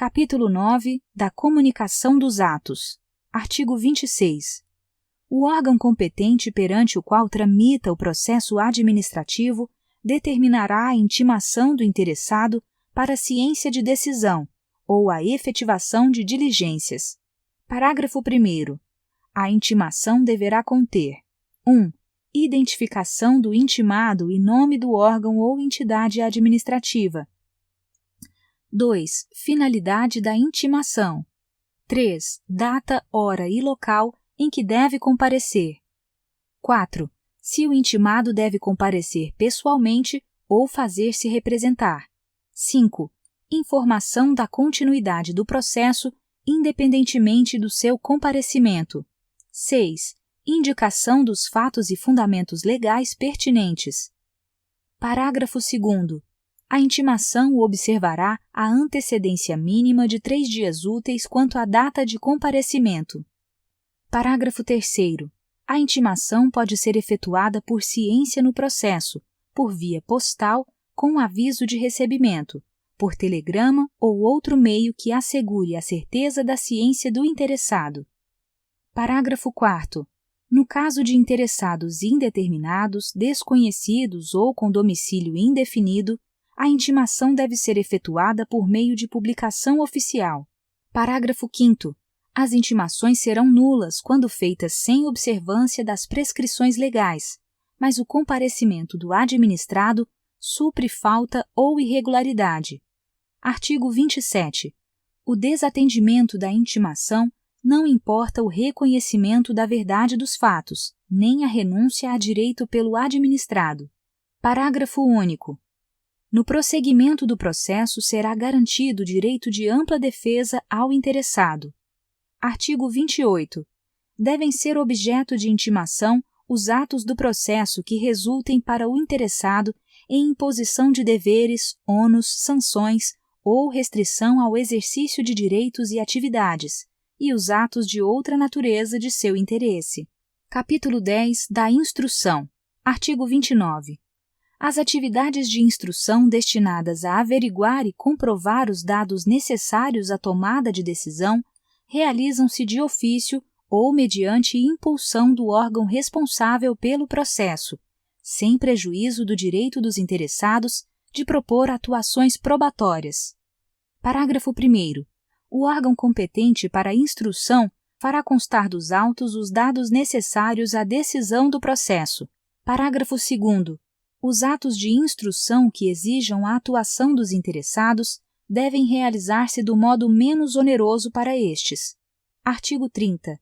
Capítulo 9 da Comunicação dos Atos. Artigo 26. O órgão competente perante o qual tramita o processo administrativo determinará a intimação do interessado para a ciência de decisão ou a efetivação de diligências. Parágrafo 1º. A intimação deverá conter 1. Identificação do intimado e nome do órgão ou entidade administrativa. 2. Finalidade da intimação. 3. Data, hora e local em que deve comparecer. 4. Se o intimado deve comparecer pessoalmente ou fazer-se representar. 5. Informação da continuidade do processo, independentemente do seu comparecimento. 6. Indicação dos fatos e fundamentos legais pertinentes. Parágrafo 2º. A intimação observará a antecedência mínima de 3 dias úteis quanto à data de comparecimento. Parágrafo 3º. A intimação pode ser efetuada por ciência no processo, por via postal, com aviso de recebimento, por telegrama ou outro meio que assegure a certeza da ciência do interessado. Parágrafo 4º. No caso de interessados indeterminados, desconhecidos ou com domicílio indefinido, a intimação deve ser efetuada por meio de publicação oficial. Parágrafo 5º. As intimações serão nulas quando feitas sem observância das prescrições legais, mas o comparecimento do administrado supre falta ou irregularidade. Artigo 27. O desatendimento da intimação não importa o reconhecimento da verdade dos fatos, nem a renúncia a direito pelo administrado. Parágrafo único. No prosseguimento do processo será garantido o direito de ampla defesa ao interessado. Artigo 28. Devem ser objeto de intimação os atos do processo que resultem para o interessado em imposição de deveres, ônus, sanções ou restrição ao exercício de direitos e atividades, e os atos de outra natureza de seu interesse. Capítulo 10 da Instrução. Artigo 29. As atividades de instrução destinadas a averiguar e comprovar os dados necessários à tomada de decisão realizam-se de ofício ou mediante impulsão do órgão responsável pelo processo, sem prejuízo do direito dos interessados de propor atuações probatórias. Parágrafo 1º. O órgão competente para a instrução fará constar dos autos os dados necessários à decisão do processo. Parágrafo 2º. Os atos de instrução que exijam a atuação dos interessados devem realizar-se do modo menos oneroso para estes. Artigo 30.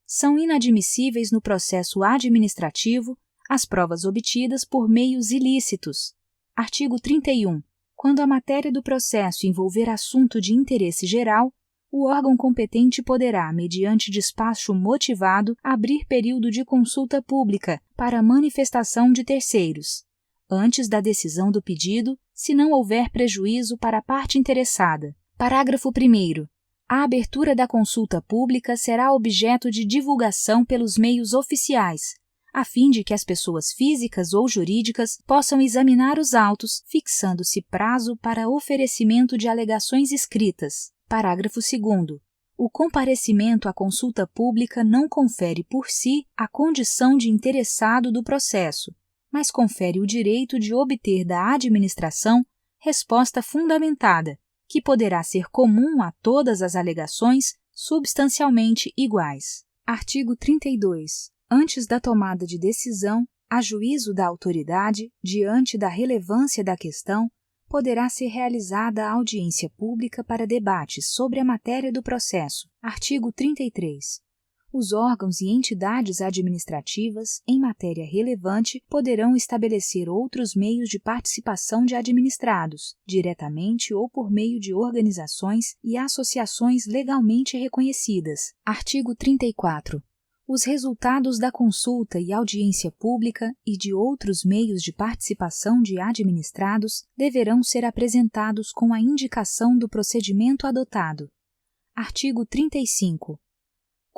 São inadmissíveis no processo administrativo as provas obtidas por meios ilícitos. Artigo 31. Quando a matéria do processo envolver assunto de interesse geral, o órgão competente poderá, mediante despacho motivado, abrir período de consulta pública para manifestação de terceiros, antes da decisão do pedido, se não houver prejuízo para a parte interessada. Parágrafo 1º. A abertura da consulta pública será objeto de divulgação pelos meios oficiais, a fim de que as pessoas físicas ou jurídicas possam examinar os autos, fixando-se prazo para oferecimento de alegações escritas. Parágrafo 2º. O comparecimento à consulta pública não confere por si a condição de interessado do processo, mas confere o direito de obter da administração resposta fundamentada, que poderá ser comum a todas as alegações substancialmente iguais. Artigo 32. Antes da tomada de decisão, a juízo da autoridade, diante da relevância da questão, poderá ser realizada a audiência pública para debates sobre a matéria do processo. Artigo 33. Os órgãos e entidades administrativas, em matéria relevante, poderão estabelecer outros meios de participação de administrados, diretamente ou por meio de organizações e associações legalmente reconhecidas. Artigo 34. Os resultados da consulta e audiência pública e de outros meios de participação de administrados deverão ser apresentados com a indicação do procedimento adotado. Artigo 35.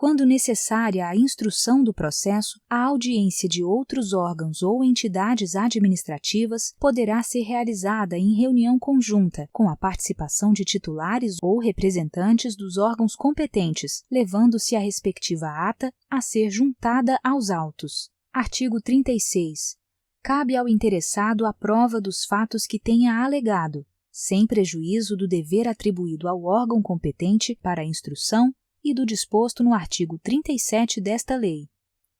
Quando necessária a instrução do processo, a audiência de outros órgãos ou entidades administrativas poderá ser realizada em reunião conjunta, com a participação de titulares ou representantes dos órgãos competentes, levando-se a respectiva ata a ser juntada aos autos. Artigo 36. Cabe ao interessado a prova dos fatos que tenha alegado, sem prejuízo do dever atribuído ao órgão competente para a instrução e do disposto no artigo 37 desta lei.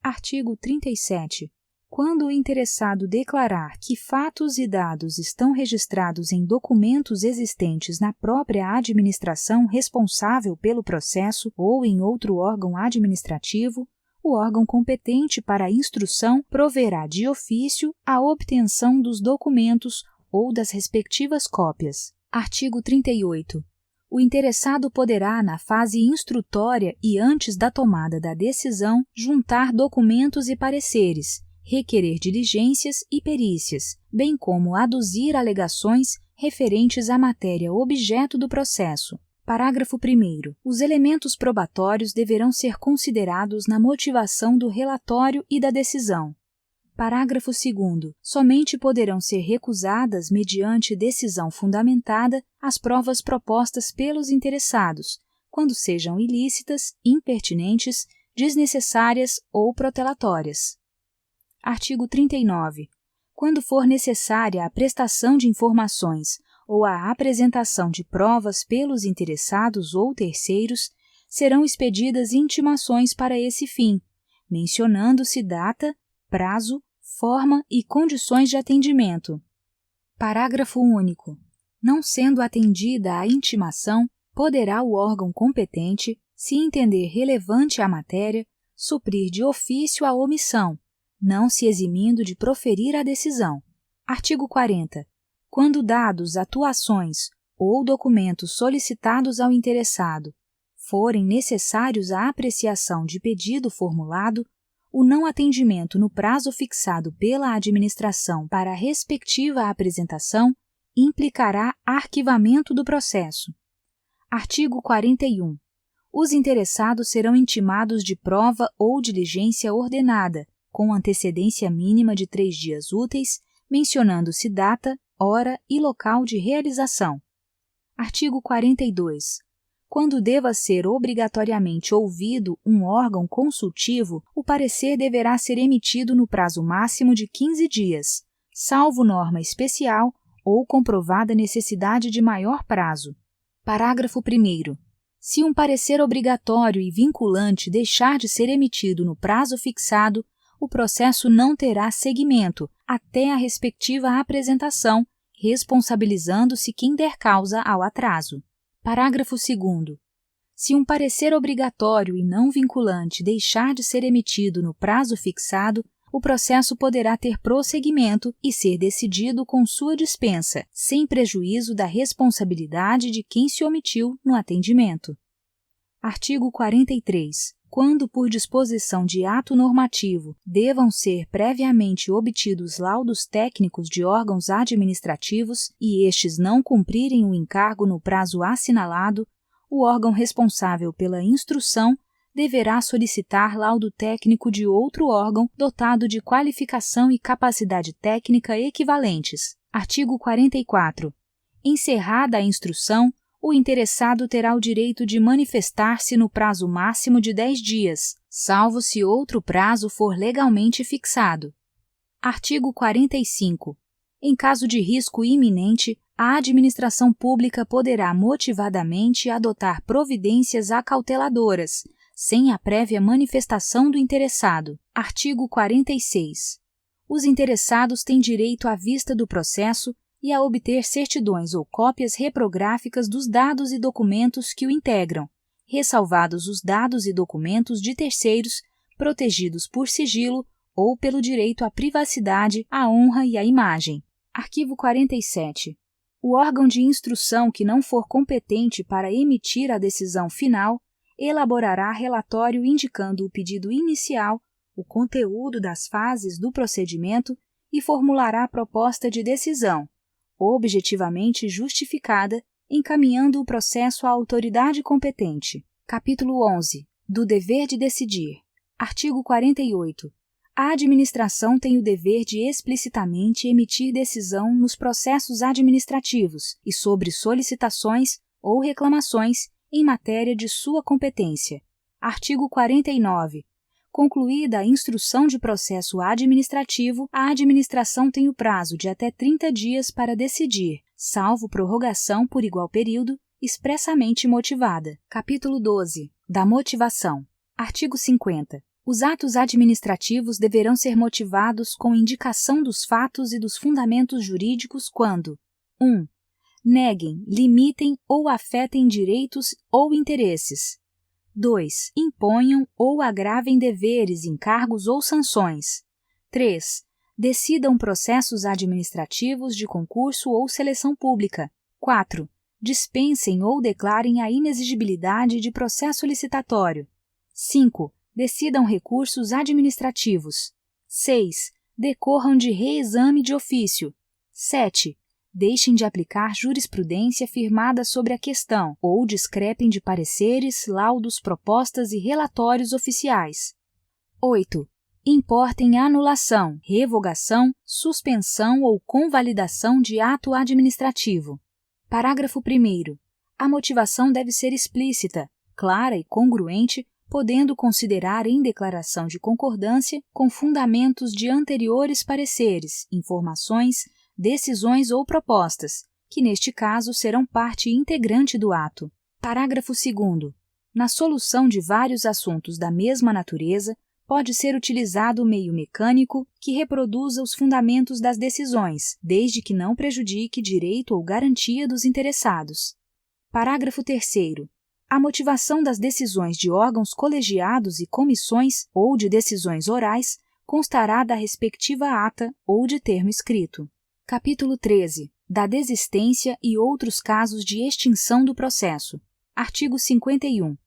Artigo 37. Quando o interessado declarar que fatos e dados estão registrados em documentos existentes na própria administração responsável pelo processo ou em outro órgão administrativo, o órgão competente para a instrução proverá de ofício a obtenção dos documentos ou das respectivas cópias. Artigo 38. O interessado poderá, na fase instrutória e antes da tomada da decisão, juntar documentos e pareceres, requerer diligências e perícias, bem como aduzir alegações referentes à matéria objeto do processo. Parágrafo 1º. Os elementos probatórios deverão ser considerados na motivação do relatório e da decisão. Parágrafo 2º. Somente poderão ser recusadas, mediante decisão fundamentada, as provas propostas pelos interessados, quando sejam ilícitas, impertinentes, desnecessárias ou protelatórias. Artigo 39. Quando for necessária a prestação de informações ou a apresentação de provas pelos interessados ou terceiros, serão expedidas intimações para esse fim, mencionando-se data, prazo, forma e condições de atendimento. Parágrafo único. Não sendo atendida a intimação, poderá o órgão competente, se entender relevante a matéria, suprir de ofício a omissão, não se eximindo de proferir a decisão. Artigo 40. Quando dados, atuações ou documentos solicitados ao interessado forem necessários à apreciação de pedido formulado, o não atendimento no prazo fixado pela administração para a respectiva apresentação implicará arquivamento do processo. Artigo 41. Os interessados serão intimados de prova ou diligência ordenada, com antecedência mínima de 3 dias úteis, mencionando-se data, hora e local de realização. Artigo 42. Quando deva ser obrigatoriamente ouvido um órgão consultivo, o parecer deverá ser emitido no prazo máximo de 15 dias, salvo norma especial ou comprovada necessidade de maior prazo. Parágrafo 1º. Se um parecer obrigatório e vinculante deixar de ser emitido no prazo fixado, o processo não terá seguimento até a respectiva apresentação, responsabilizando-se quem der causa ao atraso. Parágrafo 2º. Se um parecer obrigatório e não vinculante deixar de ser emitido no prazo fixado, o processo poderá ter prosseguimento e ser decidido com sua dispensa, sem prejuízo da responsabilidade de quem se omitiu no atendimento. Artigo 43. Quando, por disposição de ato normativo, devam ser previamente obtidos laudos técnicos de órgãos administrativos e estes não cumprirem o encargo no prazo assinalado, o órgão responsável pela instrução deverá solicitar laudo técnico de outro órgão dotado de qualificação e capacidade técnica equivalentes. Artigo 44. Encerrada a instrução, o interessado terá o direito de manifestar-se no prazo máximo de 10 dias, salvo se outro prazo for legalmente fixado. Artigo 45. Em caso de risco iminente, a administração pública poderá motivadamente adotar providências acauteladoras, sem a prévia manifestação do interessado. Artigo 46. Os interessados têm direito à vista do processo e a obter certidões ou cópias reprográficas dos dados e documentos que o integram, ressalvados os dados e documentos de terceiros protegidos por sigilo ou pelo direito à privacidade, à honra e à imagem. Artigo 47. O órgão de instrução que não for competente para emitir a decisão final elaborará relatório indicando o pedido inicial, o conteúdo das fases do procedimento e formulará proposta de decisão, objetivamente justificada, encaminhando o processo à autoridade competente. Capítulo 11. Do dever de decidir. Artigo 48. A administração tem o dever de explicitamente emitir decisão nos processos administrativos e sobre solicitações ou reclamações em matéria de sua competência. Artigo 49. Concluída a instrução de processo administrativo, a administração tem o prazo de até 30 dias para decidir, salvo prorrogação por igual período, expressamente motivada. Capítulo 12. Da motivação. Artigo 50. Os atos administrativos deverão ser motivados com indicação dos fatos e dos fundamentos jurídicos quando 1. Neguem, limitem ou afetem direitos ou interesses. 2. Imponham ou agravem deveres, encargos ou sanções. 3. Decidam processos administrativos de concurso ou seleção pública. 4. Dispensem ou declarem a inexigibilidade de processo licitatório. 5. Decidam recursos administrativos. 6. Decorram de reexame de ofício. 7. Deixem de aplicar jurisprudência firmada sobre a questão ou discrepem de pareceres, laudos, propostas e relatórios oficiais. 8. Importem anulação, revogação, suspensão ou convalidação de ato administrativo. Parágrafo 1º. A motivação deve ser explícita, clara e congruente, podendo considerar em declaração de concordância com fundamentos de anteriores pareceres, informações, decisões ou propostas, que neste caso serão parte integrante do ato. Parágrafo 2º. Na solução de vários assuntos da mesma natureza, pode ser utilizado o meio mecânico que reproduza os fundamentos das decisões, desde que não prejudique direito ou garantia dos interessados. Parágrafo 3º. A motivação das decisões de órgãos colegiados e comissões ou de decisões orais constará da respectiva ata ou de termo escrito. Capítulo 13. Da desistência e outros casos de extinção do processo. Artigo 51.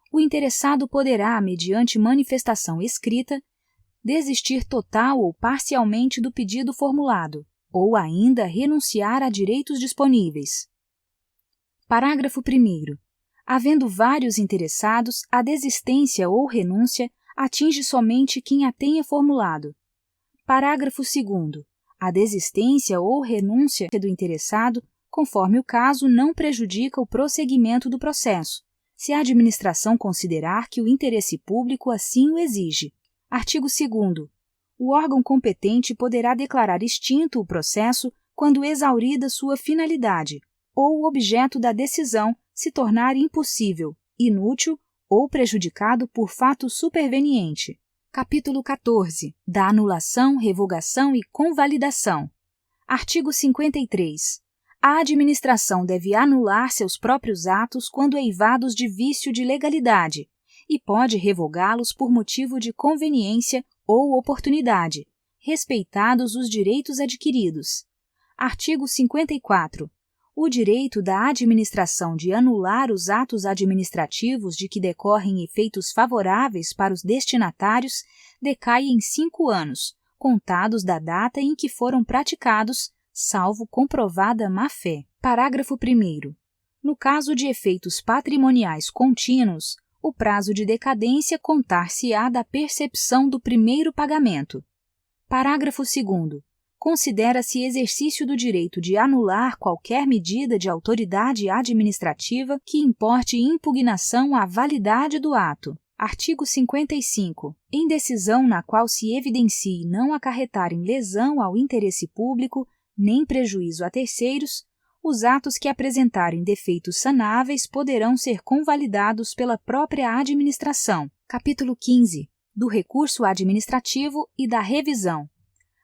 O interessado poderá, mediante manifestação escrita, desistir total ou parcialmente do pedido formulado, ou ainda renunciar a direitos disponíveis. Parágrafo 1º. Havendo vários interessados, a desistência ou renúncia atinge somente quem a tenha formulado. Parágrafo 2º. A desistência ou renúncia do interessado, conforme o caso, não prejudica o prosseguimento do processo, se a administração considerar que o interesse público assim o exige. Artigo 2º. O órgão competente poderá declarar extinto o processo quando exaurida sua finalidade, ou o objeto da decisão se tornar impossível, inútil ou prejudicado por fato superveniente. Capítulo 14. Da anulação, revogação e convalidação. Artigo 53. A administração deve anular seus próprios atos quando eivados de vício de legalidade e pode revogá-los por motivo de conveniência ou oportunidade, respeitados os direitos adquiridos. Artigo 54. O direito da administração de anular os atos administrativos de que decorrem efeitos favoráveis para os destinatários decai em 5 anos, contados da data em que foram praticados, salvo comprovada má-fé. Parágrafo 1º. No caso de efeitos patrimoniais contínuos, o prazo de decadência contar-se-á da percepção do primeiro pagamento. Parágrafo 2º. Considera-se exercício do direito de anular qualquer medida de autoridade administrativa que importe impugnação à validade do ato. Artigo 55. Em decisão na qual se evidencie não acarretarem lesão ao interesse público nem prejuízo a terceiros, os atos que apresentarem defeitos sanáveis poderão ser convalidados pela própria administração. Capítulo 15. Do recurso administrativo e da revisão.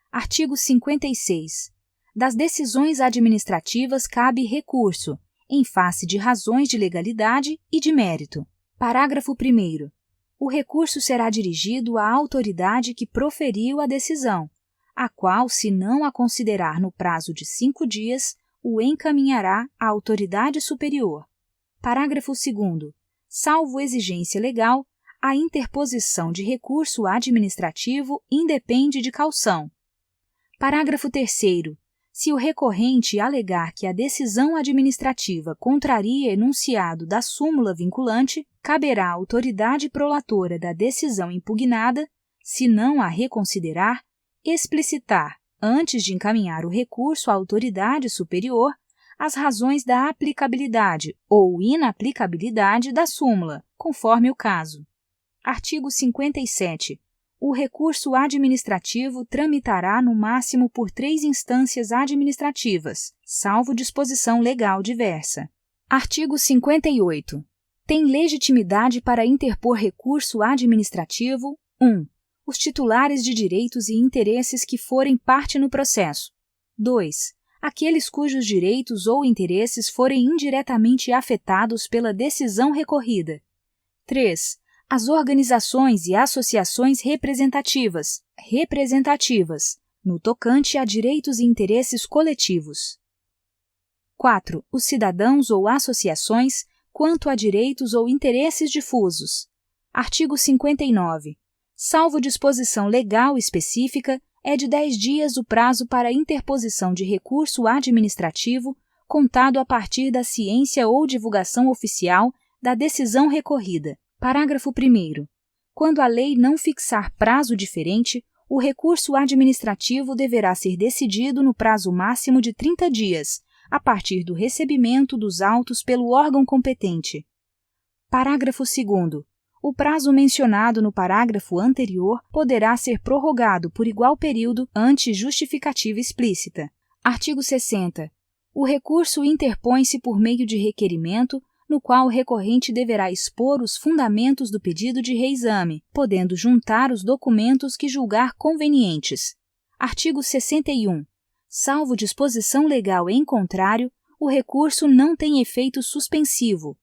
Artigo 56. Das decisões administrativas cabe recurso, em face de razões de legalidade e de mérito. Parágrafo 1º. O recurso será dirigido à autoridade que proferiu a decisão, a qual, se não a considerar no prazo de 5 dias, o encaminhará à autoridade superior. Parágrafo 2º. Salvo exigência legal, a interposição de recurso administrativo independe de caução. Parágrafo 3º. Se o recorrente alegar que a decisão administrativa contraria enunciado da súmula vinculante, caberá à autoridade prolatora da decisão impugnada, se não a reconsiderar, explicitar, antes de encaminhar o recurso à autoridade superior, as razões da aplicabilidade ou inaplicabilidade da súmula, conforme o caso. Artigo 57. O recurso administrativo tramitará no máximo por 3 instâncias administrativas, salvo disposição legal diversa. Artigo 58. Tem legitimidade para interpor recurso administrativo 1. Os titulares de direitos e interesses que forem parte no processo. 2. Aqueles cujos direitos ou interesses forem indiretamente afetados pela decisão recorrida. 3. As organizações e associações representativas, no tocante a direitos e interesses coletivos. 4. Os cidadãos ou associações, quanto a direitos ou interesses difusos. Artigo 59. Salvo disposição legal específica, é de 10 dias o prazo para interposição de recurso administrativo, contado a partir da ciência ou divulgação oficial da decisão recorrida. Parágrafo 1º. Quando a lei não fixar prazo diferente, o recurso administrativo deverá ser decidido no prazo máximo de 30 dias, a partir do recebimento dos autos pelo órgão competente. Parágrafo 2º. O prazo mencionado no parágrafo anterior poderá ser prorrogado por igual período ante justificativa explícita. Artigo 60. O recurso interpõe-se por meio de requerimento, no qual o recorrente deverá expor os fundamentos do pedido de reexame, podendo juntar os documentos que julgar convenientes. Artigo 61. Salvo disposição legal em contrário, o recurso não tem efeito suspensivo.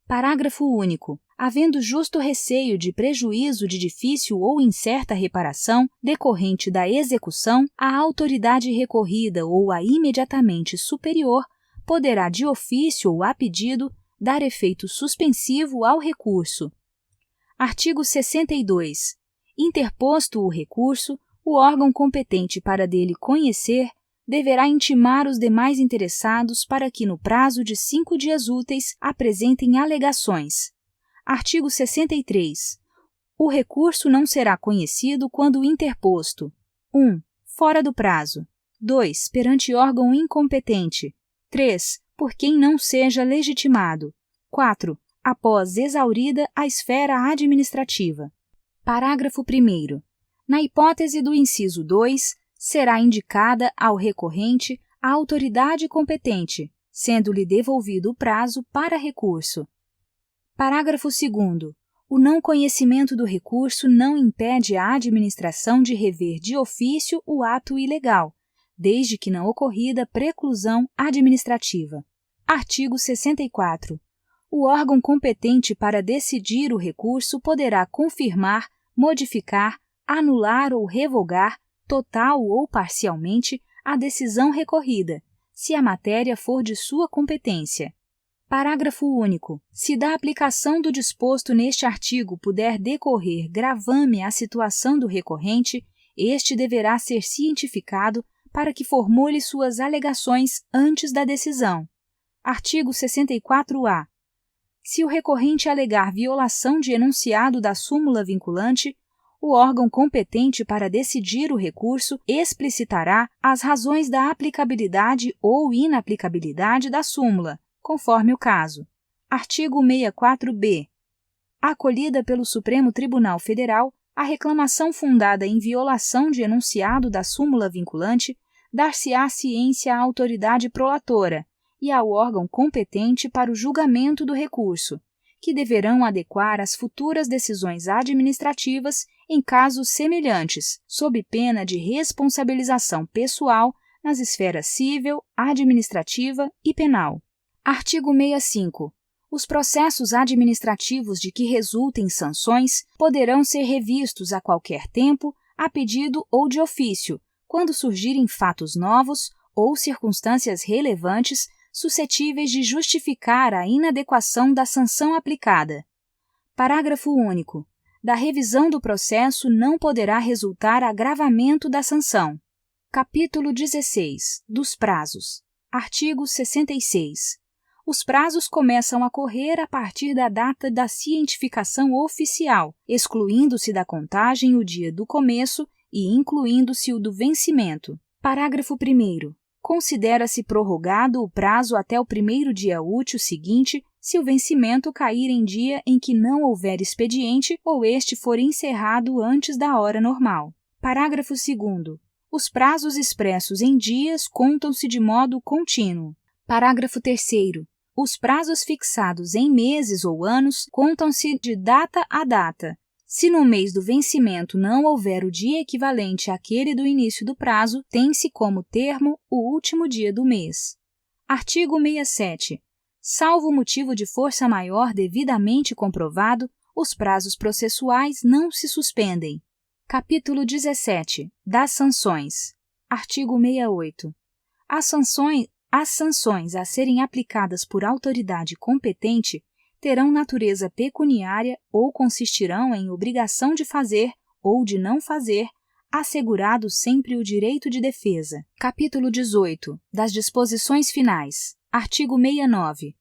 Parágrafo único. Havendo justo receio de prejuízo de difícil ou incerta reparação decorrente da execução, a autoridade recorrida ou a imediatamente superior poderá, de ofício ou a pedido, dar efeito suspensivo ao recurso. Artigo 62. Interposto o recurso, o órgão competente para dele conhecer deverá intimar os demais interessados para que, no prazo de 5 dias úteis, apresentem alegações. Artigo 63. O recurso não será conhecido quando interposto: 1. Fora do prazo. 2. Perante órgão incompetente. 3. Por quem não seja legitimado. 4. Após exaurida a esfera administrativa. Parágrafo 1º. Na hipótese do inciso 2, será indicada ao recorrente a autoridade competente, sendo-lhe devolvido o prazo para recurso. Parágrafo 2º. O não conhecimento do recurso não impede a administração de rever de ofício o ato ilegal, desde que não ocorrida preclusão administrativa. Artigo 64. O órgão competente para decidir o recurso poderá confirmar, modificar, anular ou revogar, total ou parcialmente, a decisão recorrida, se a matéria for de sua competência. Parágrafo único. Se da aplicação do disposto neste artigo puder decorrer gravame à situação do recorrente, este deverá ser cientificado para que formule suas alegações antes da decisão. Artigo 64-A. Se o recorrente alegar violação de enunciado da súmula vinculante, o órgão competente para decidir o recurso explicitará as razões da aplicabilidade ou inaplicabilidade da súmula, conforme o caso. Artigo 64-B. Acolhida pelo Supremo Tribunal Federal, a reclamação fundada em violação de enunciado da súmula vinculante dar-se-á ciência à autoridade prolatora e ao órgão competente para o julgamento do recurso, que deverão adequar as futuras decisões administrativas em casos semelhantes, sob pena de responsabilização pessoal nas esferas civil, administrativa e penal. Artigo 65. Os processos administrativos de que resultem sanções poderão ser revistos a qualquer tempo, a pedido ou de ofício, quando surgirem fatos novos ou circunstâncias relevantes suscetíveis de justificar a inadequação da sanção aplicada. Parágrafo único. Da revisão do processo não poderá resultar agravamento da sanção. Capítulo 16. Dos prazos. Artigo 66. Os prazos começam a correr a partir da data da cientificação oficial, excluindo-se da contagem o dia do começo e incluindo-se o do vencimento. Parágrafo 1º. Considera-se prorrogado o prazo até o primeiro dia útil seguinte se o vencimento cair em dia em que não houver expediente ou este for encerrado antes da hora normal. Parágrafo 2º. Os prazos expressos em dias contam-se de modo contínuo. Parágrafo 3º. Os prazos fixados em meses ou anos contam-se de data a data. Se no mês do vencimento não houver o dia equivalente àquele do início do prazo, tem-se como termo o último dia do mês. Artigo 67. Salvo motivo de força maior devidamente comprovado, os prazos processuais não se suspendem. Capítulo 17. Das sanções. Artigo 68. As sanções a serem aplicadas por autoridade competente terão natureza pecuniária ou consistirão em obrigação de fazer ou de não fazer, assegurado sempre o direito de defesa. Capítulo 18. Das disposições finais. Artigo 69.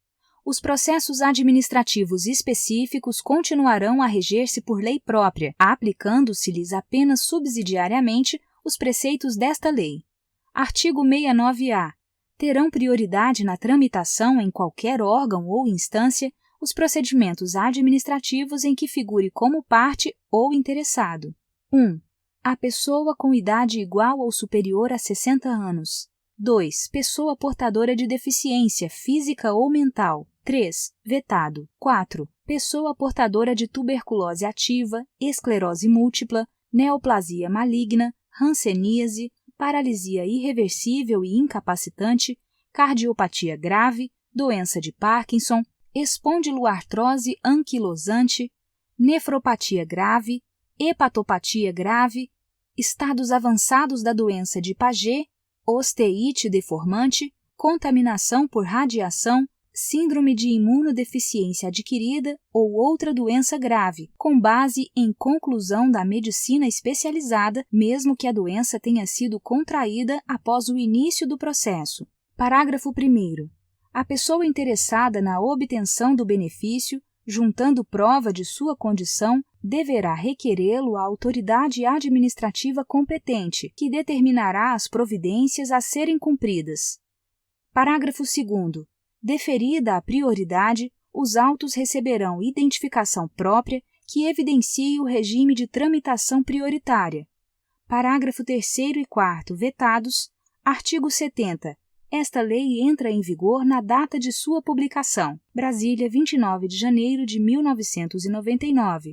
Os processos administrativos específicos continuarão a reger-se por lei própria, aplicando-se-lhes apenas subsidiariamente os preceitos desta lei. Artigo 69-A. Terão prioridade na tramitação em qualquer órgão ou instância os procedimentos administrativos em que figure como parte ou interessado. 1. A pessoa com idade igual ou superior a 60 anos. 2. Pessoa portadora de deficiência física ou mental. 3. Vetado. 4. Pessoa portadora de tuberculose ativa, esclerose múltipla, neoplasia maligna, hanseníase, paralisia irreversível e incapacitante, cardiopatia grave, doença de Parkinson, espondiloartrose anquilosante, nefropatia grave, hepatopatia grave, estados avançados da doença de Paget, osteite deformante, contaminação por radiação, síndrome de imunodeficiência adquirida ou outra doença grave, com base em conclusão da medicina especializada, mesmo que a doença tenha sido contraída após o início do processo. Parágrafo 1º. A pessoa interessada na obtenção do benefício, juntando prova de sua condição, deverá requerê-lo à autoridade administrativa competente, que determinará as providências a serem cumpridas. Parágrafo 2º. Deferida a prioridade, os autos receberão identificação própria que evidencie o regime de tramitação prioritária. Parágrafo 3º e 4º vetados. Artigo 70. Esta lei entra em vigor na data de sua publicação. Brasília, 29 de janeiro de 1999.